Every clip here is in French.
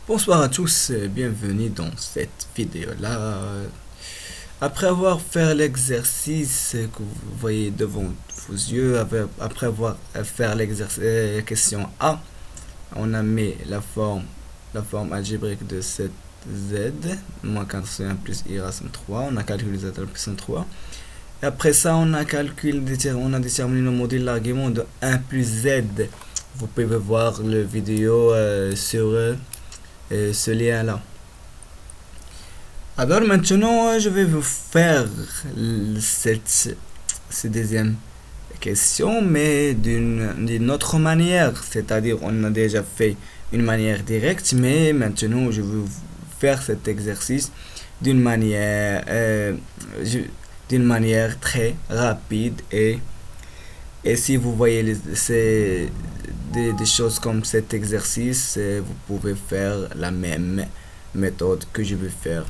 Bonsoir à tous et bienvenue dans cette vidéo-là. Après avoir fait l'exercice que vous voyez devant vos yeux, après avoir fait l'exercice question A, on a mis la forme algébrique de cette z, moins 4 sur 1 plus i racine 3, on a calculé z à la puissance 3. Et après ça, on a déterminé le module l'argument de 1 plus z. Vous pouvez voir le vidéo sur ce lien là. Alors maintenant je vais vous faire cette deuxième question, mais d'une autre manière, c'est-à-dire on a déjà fait une manière directe, mais maintenant je vais vous faire cet exercice d'une manière très rapide, et si vous voyez des choses comme cet exercice, vous pouvez faire la même méthode que je vais faire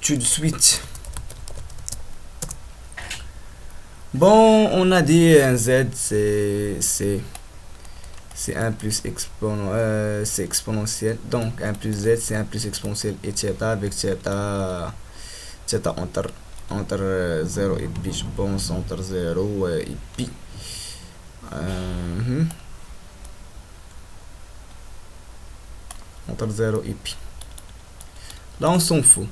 tout de suite. Bon, on a dit un z c'est 1 plus c'est exponentiel, donc 1 plus z c'est 1 plus exponentiel et θ avec θ entre 0 et pi, je pense entre 0 et pi. Entre 0 et pi. Là, on s'en fout.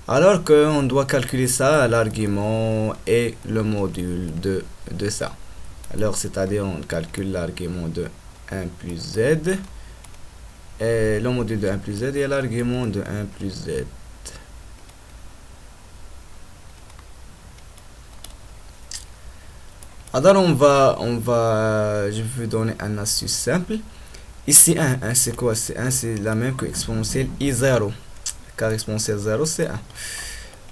Alors qu'on doit calculer ça à l'argument et le module de ça. Alors, c'est-à-dire, on calcule l'argument de 1 plus z, et le module de 1 plus z et l'argument de 1 plus z. Alors, je vais vous donner un astuce simple. Ici 1 c'est quoi? C'est 1, c'est la même que exponentielle i0, car exponentielle 0 c'est 1,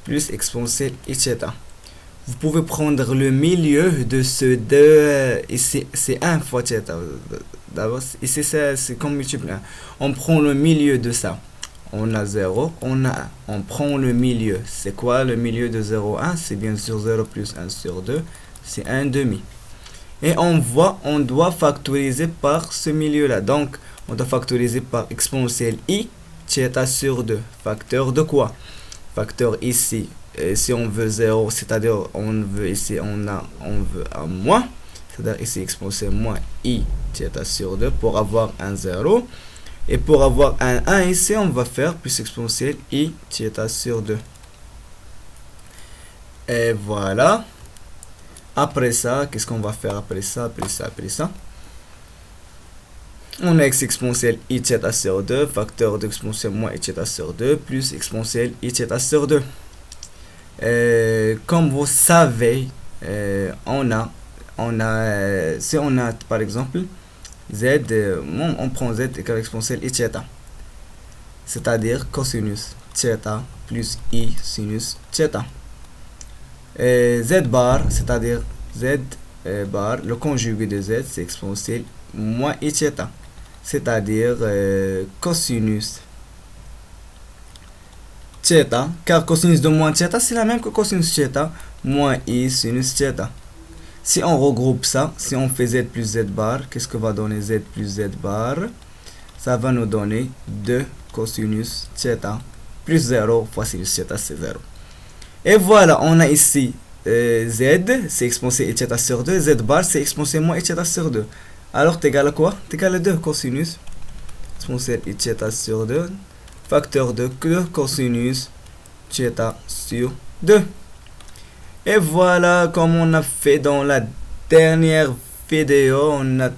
plus exponentielle i θ. Vous pouvez prendre le milieu de ce 2, ici c'est 1 fois θ. D'abord, ici c'est comme multiple 1. On prend le milieu de ça. On a 0, on a 1. On prend le milieu. C'est quoi le milieu de 0, 1? C'est bien sûr 0 plus 1 sur 2, c'est 1 demi. Et on doit factoriser par ce milieu-là. Donc, on doit factoriser par exponentielle i θ sur 2. Facteur de quoi? Facteur ici, si on veut 0, c'est-à-dire on veut ici, on veut un moins. C'est-à-dire ici, exponentielle moins i θ sur 2 pour avoir un 0. Et pour avoir un 1 ici, on va faire plus exponentielle i θ sur 2. Et voilà. Après ça, qu'est-ce qu'on va faire après ça? On a x exponentielle i θ sur 2, facteur d'exponentielle moins i θ sur 2, plus exponentielle i θ sur 2. Comme vous savez, si on a par exemple z, on prend z égale exponentielle i θ, c'est-à-dire cosinus θ plus i sinus θ. Z bar, c'est-à-dire z bar, le conjugué de z, c'est exponentielle moins i θ, c'est-à-dire cosinus θ, car cosinus de moins θ, c'est la même que cosinus θ moins i sinus θ. Si on regroupe ça, si on fait z plus z bar, qu'est-ce que va donner z plus z bar? Ça va nous donner 2 cosinus θ plus 0 fois sinus θ, c'est 0. Et voilà, on a ici z, c'est exponentielle i θ sur 2, z bar, c'est exponentielle moins i θ sur 2. Alors, t'es égal à quoi? T'es égal à 2 cosinus exponentielle i θ sur 2, facteur de cosinus θ sur 2. Et voilà, comme on a fait dans la dernière vidéo, on a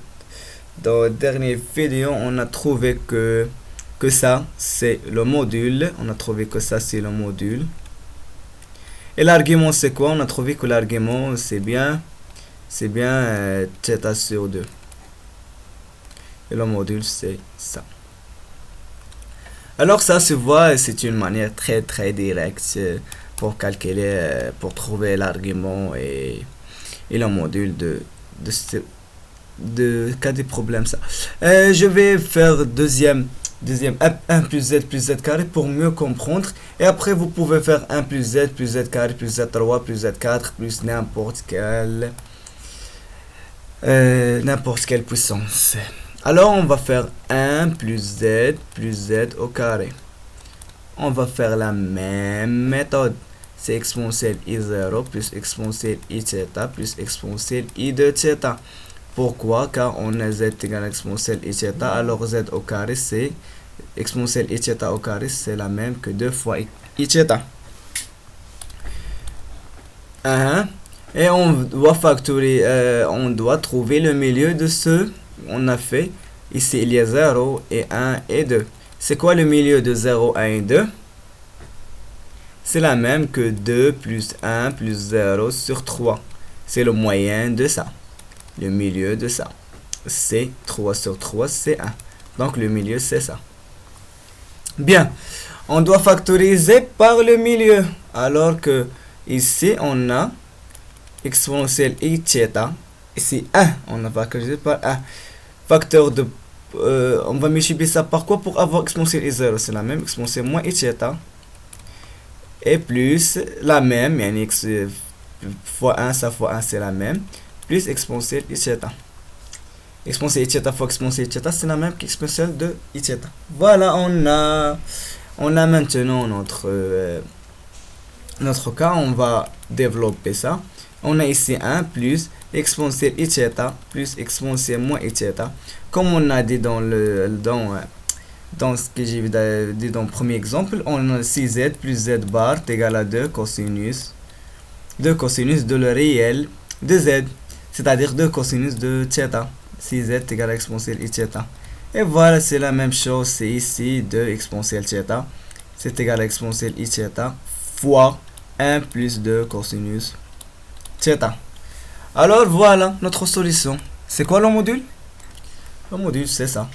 trouvé que ça, c'est le module. Et l'argument, c'est quoi? On a trouvé que l'argument, c'est bien θ sur 2. Et le module, c'est ça. Alors ça se voit, c'est une manière très très directe pour calculer, pour trouver l'argument et le module de cas des problèmes ça. Je vais faire deuxième 1 plus z carré pour mieux comprendre, et après vous pouvez faire 1 plus z carré plus z3 plus z4 plus n'importe quelle puissance. Alors on va faire 1 plus z au carré. On va faire la même méthode. C'est exponentielle i0 plus exponentielle i-θ plus exponentielle i de θ. Pourquoi? Car on a z égale à exponentielle i-θ. Alors z au carré, c'est exponentielle i-θ au carré, c'est la même que 2 fois i-θ. Et on doit factoriser, on doit trouver le milieu de ce on a fait. Ici, il y a 0 et 1 et 2. C'est quoi le milieu de 0, 1 et 2? C'est la même que 2 plus 1 plus 0 sur 3. C'est le moyen de ça. Le milieu de ça. C'est 3 sur 3, c'est 1. Donc, le milieu, c'est ça. Bien. On doit factoriser par le milieu. Alors que ici, on a exponentielle i-θ. Ici, 1. On a factorisé par 1. Facteur de... on va multiplier ça par quoi pour avoir exponentielle i0? C'est la même. Exponentielle moins i-θ. Et plus la même. Yani x fois 1, ça fois 1, c'est la même. Plus exponentielle i-θ. Exponentielle i-θ fois exponentielle i-θ, c'est la même qu'exponentielle de i-θ. Voilà, on a maintenant notre cas. On va développer ça. On a ici 1 plus exponentielle i-θ plus exponentielle moins i-θ. Comme on a dit dans ce que j'ai dit dans le premier exemple, on a 6z plus z bar est égal à 2 cosinus de le réel de z, c'est-à-dire 2 cosinus de θ. 6z est égal à exponentielle i-θ. Et voilà, c'est la même chose, c'est ici 2 exponentielle θ, c'est égal à exponentielle i-θ fois 1 plus 2 cosinus θ. Alors voilà notre solution. C'est quoi le module? Le module, c'est ça.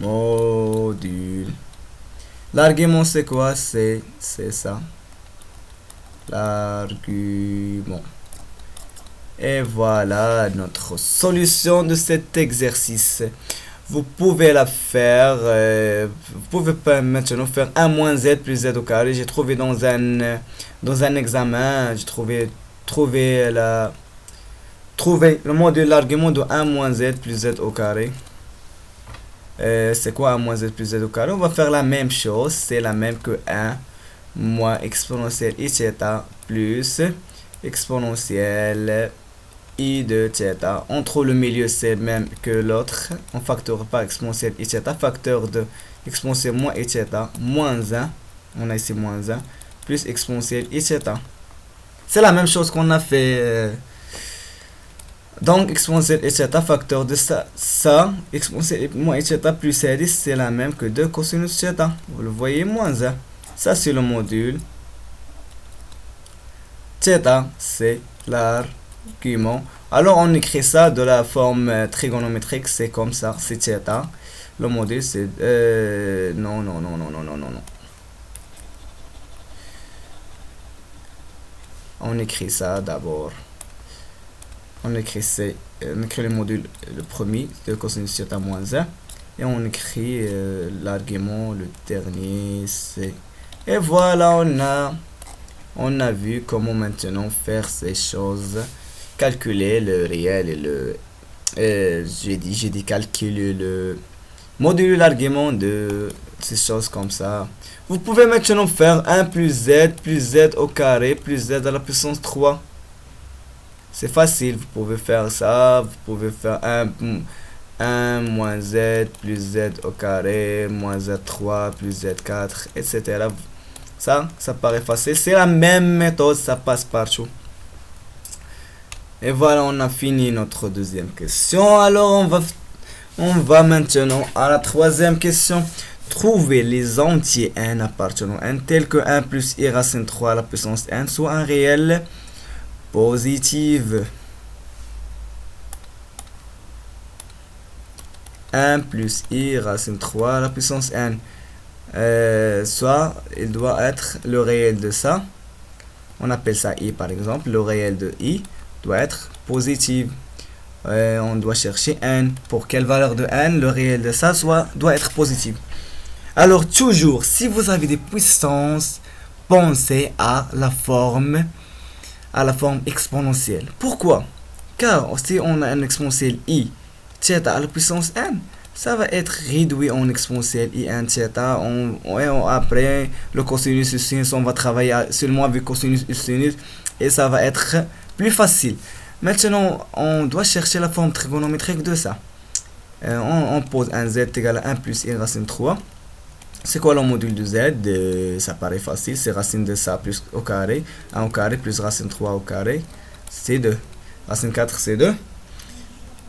Module. L'argument, c'est quoi? C'est ça. L'argument. Et voilà notre solution de cet exercice. Vous pouvez la faire. Vous pouvez pas maintenant faire 1 moins z plus z au carré. J'ai trouvé dans un examen, j'ai trouvé le module de l'argument de 1 moins z plus z au carré. C'est quoi 1 moins z plus z au carré? On va faire la même chose. C'est la même que 1 moins exponentielle i-θ plus exponentielle i de θ. On trouve le milieu, c'est même que l'autre. On facteur par exponentielle i-θ. Facteur de exponentielle moins i-θ moins 1. On a ici moins 1 plus exponentielle i-θ. C'est la même chose qu'on a fait. Donc, exponentielle i-θ, facteur de ça, exponentielle moins i-θ plus c10, c'est la même que 2 cosinus θ. Vous le voyez, moins 1. Ça, c'est le module. θ, c'est l'argument. Alors, on écrit ça de la forme trigonométrique, c'est comme ça, c'est θ. Le module, c'est... non. On écrit ça d'abord. On écrit le module, le premier, de cosinus θ moins 1. Et on écrit l'argument, le dernier, c'est... Et voilà, on a vu comment maintenant faire ces choses. Calculer le réel et le... j'ai dit calculer le module, l'argument de ces choses comme ça. Vous pouvez maintenant faire 1 plus z au carré plus z à la puissance 3. C'est facile, vous pouvez faire ça. Vous pouvez faire 1 moins z plus z au carré moins z3 plus z4, etc. Ça paraît facile. C'est la même méthode, ça passe partout. Et voilà, on a fini notre deuxième question. Alors, on va maintenant à la troisième question. Trouver les entiers n appartenant à n tels que 1 plus i racine 3 à la puissance n soit un réel positive. 1 plus i racine 3 à la puissance n. Soit il doit être le réel de ça. On appelle ça i par exemple. Le réel de i doit être positif. On doit chercher n. Pour quelle valeur de n le réel de ça doit être positif. Alors toujours, si vous avez des puissances, pensez à la forme exponentielle. Pourquoi? Car si on a un exponentielle i θ à la puissance n, ça va être réduit en exponentielle in θ. Après, le cosinus et sinus, on va travailler seulement avec cosinus et sinus et ça va être plus facile. Maintenant, on doit chercher la forme trigonométrique de ça. On pose un z égale à 1 plus i racine 3. C'est quoi le module de z? Ça paraît facile, c'est racine de ça plus au carré. 1 au carré plus racine 3 au carré, c'est 2. Racine 4, c'est 2.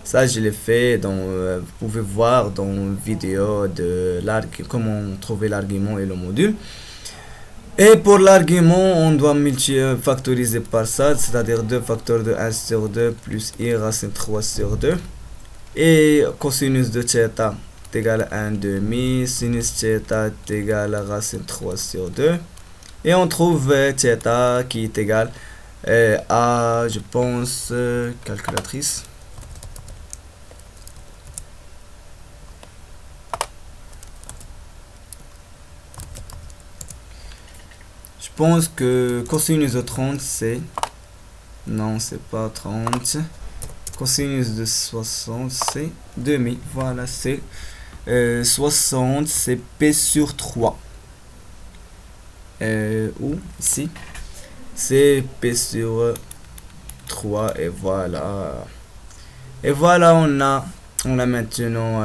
Ça, je l'ai fait, vous pouvez voir dans la vidéo de comment trouver l'argument et le module. Et pour l'argument, on doit factoriser par ça, c'est-à-dire 2 facteurs de 1 sur 2 plus i racine 3 sur 2. Et cosinus de θ est égal à 1 demi, sinus θ est égal à racine 3 sur 2. Et on trouve θ qui est égal à, je pense, calculatrice. Je pense que cosinus de 30 c'est... Non, c'est pas 30. Cosinus de 60 c'est demi. Voilà, c'est 60, c'est P sur 3. Ou ici, c'est P sur 3. Et voilà. Et voilà, on a maintenant...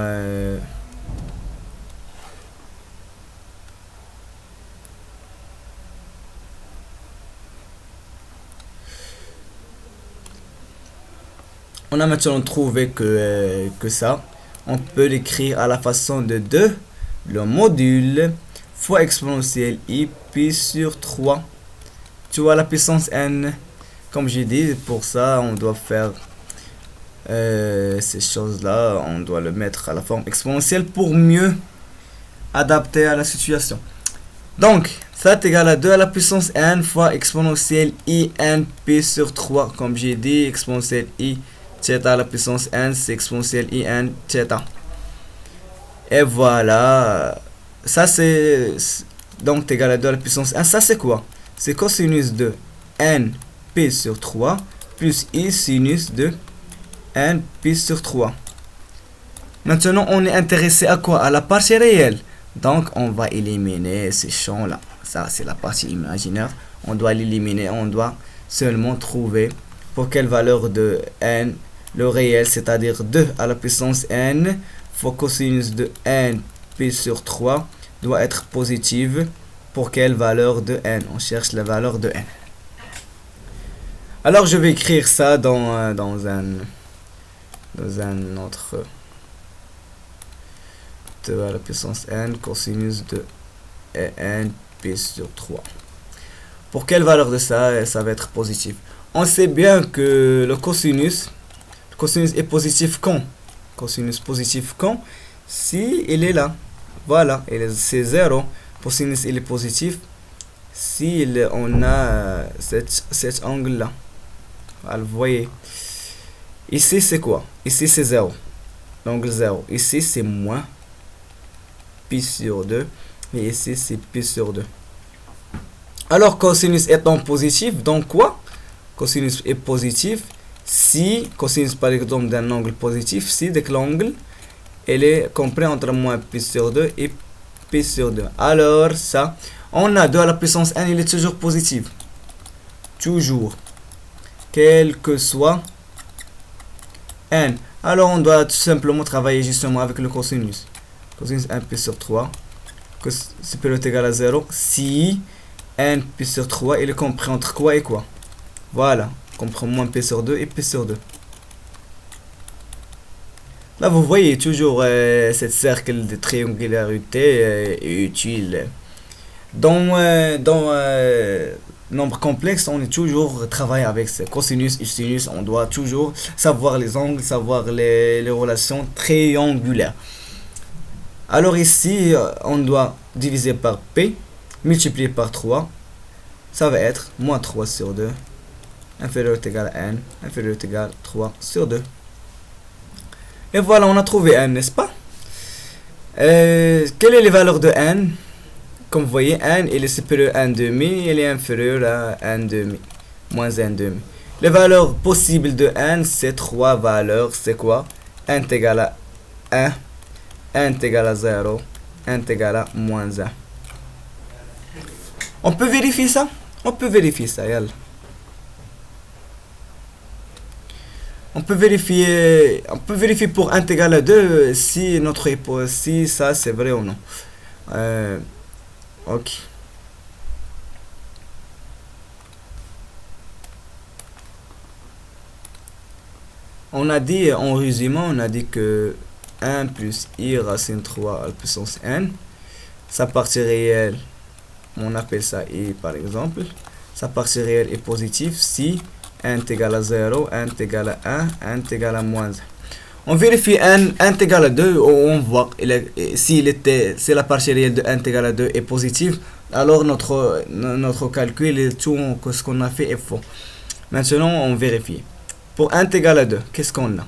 on a maintenant trouvé que ça, on peut l'écrire à la façon de 2, le module fois exponentielle i pi sur 3. Tu vois la puissance n, comme j'ai dit, pour ça on doit faire ces choses-là, on doit le mettre à la forme exponentielle pour mieux adapter à la situation. Donc, ça est égal à 2 à la puissance n fois exponentielle i n pi sur 3, comme j'ai dit, exponentielle i θ à la puissance n, c'est exponentielle in θ. Et voilà. Ça c'est... Donc égal à 2 à la puissance n. Ça c'est quoi? C'est cosinus de n pi sur 3 plus i sinus de n pi sur 3. Maintenant on est intéressé à quoi? À la partie réelle. Donc on va éliminer ces champs-là. Ça c'est la partie imaginaire. On doit l'éliminer. On doit seulement trouver pour quelle valeur de n le réel, c'est-à-dire 2 à la puissance n fois cosinus de n pi sur 3 doit être positive pour quelle valeur de n? On cherche la valeur de n. Alors je vais écrire ça dans un autre 2 à la puissance n cosinus de n pi sur 3. Pour quelle valeur de ça? Ça va être positif. On sait bien que le cosinus est positif quand? Cosinus positif quand? Si il est là. Voilà, c'est 0. Cosinus il est positif si on a cet angle là. Voilà, vous voyez. Ici c'est quoi? Ici c'est 0. L'angle 0. Ici c'est moins pi sur 2. Et ici c'est pi sur 2. Alors cosinus étant positif, donc quoi? Cosinus est positif si, cosinus par exemple d'un angle positif, si dès que l'angle elle est compris entre moins pi sur 2 et pi sur 2. Alors ça, on a 2 à la puissance n, il est toujours positif. Toujours. Quel que soit n. Alors on doit tout simplement travailler justement avec le cosinus. Cosinus 1 pi sur 3. Supérieur ou égal à 0. Si n pi sur 3 il est compris entre quoi et quoi? Voilà, comprend moins p sur 2 et p sur 2. Là, vous voyez toujours cette cercle de triangularité est utile. Dans nombre complexe, on est toujours travaillé avec ce cosinus et sinus. On doit toujours savoir les angles, savoir les relations triangulaires. Alors ici, on doit diviser par p, multiplier par 3. Ça va être moins 3 sur 2. Inférieur ou égal à n, inférieur ou égal à 3 sur 2. Et voilà, on a trouvé n, n'est-ce pas? Quelles sont les valeurs de n? Comme vous voyez, n il est supérieur à 1 demi, il est inférieur à 1 demi, moins 1 demi. Les valeurs possibles de n, c'est 3 valeurs, c'est quoi? 1 est égal à 1, 1 est égal à 0, 1 est égal à moins 1. On peut vérifier ça? On peut vérifier ça, yalla. On peut vérifier pour 1 est égal à 2 si notre hypothèse, si ça c'est vrai ou non. Ok. On a dit, en résumé, on a dit que 1 plus i racine 3 à la puissance n, sa partie réelle, on appelle ça i par exemple, sa partie réelle est positive si 1 est égal à 0, 1 est égal à 1, 1 est égal à moins 1. On vérifie 1 est égal à 2, on voit si la partie réelle de 1 est égal à 2 est positive, alors notre calcul et tout ce qu'on a fait est faux. Maintenant, on vérifie. Pour 1 est égal à 2, qu'est-ce qu'on a?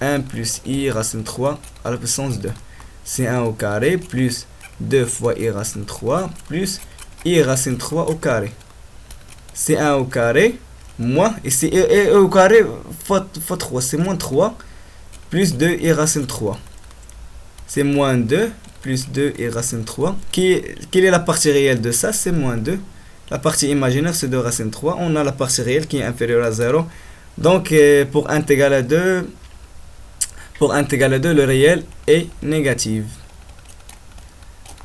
1 plus i racine 3 à la puissance 2. C'est 1 au carré plus 2 fois i racine 3 plus i racine 3 au carré. C'est 1 au carré moins, ici i au carré fois 3, c'est moins 3 plus 2 i racine 3. C'est moins 2 plus 2 i racine 3. Quelle est la partie réelle de ça? C'est moins 2. La partie imaginaire, c'est 2 racine 3. On a la partie réelle qui est inférieure à 0. Donc, pour 1 est égal à 2, le réel est négatif.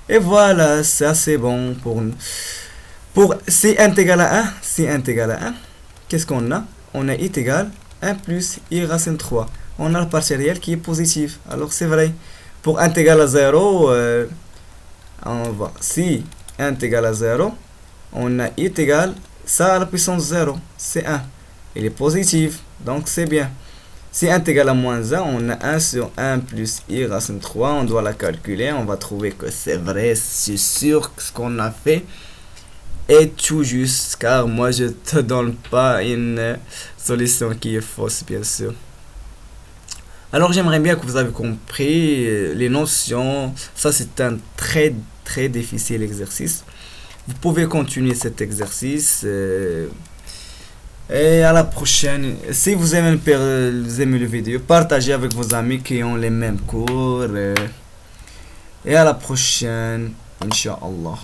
Et voilà, ça c'est bon pour nous. Pour si 1 est égal à 1, qu'est-ce qu'on a? On a i est égal à 1 plus i racine 3. On a la partie réelle qui est positive. Alors c'est vrai. Pour 1 est égal à 0, on va. Si 1 est égal à 0, on a i est égal ça à la puissance 0. C'est 1. Il est positif, donc c'est bien. Si 1 est égal à moins 1, on a 1 sur 1 plus i racine 3. On doit la calculer. On va trouver que c'est vrai. C'est sûr que ce qu'on a fait est tout juste. Car moi, je te donne pas une solution qui est fausse, bien sûr. Alors, j'aimerais bien que vous avez compris les notions. Ça, c'est un très, très difficile exercice. Vous pouvez continuer cet exercice. Et à la prochaine. Si vous aimez le vidéo, partagez avec vos amis qui ont les mêmes cours. Et à la prochaine, Inch'Allah.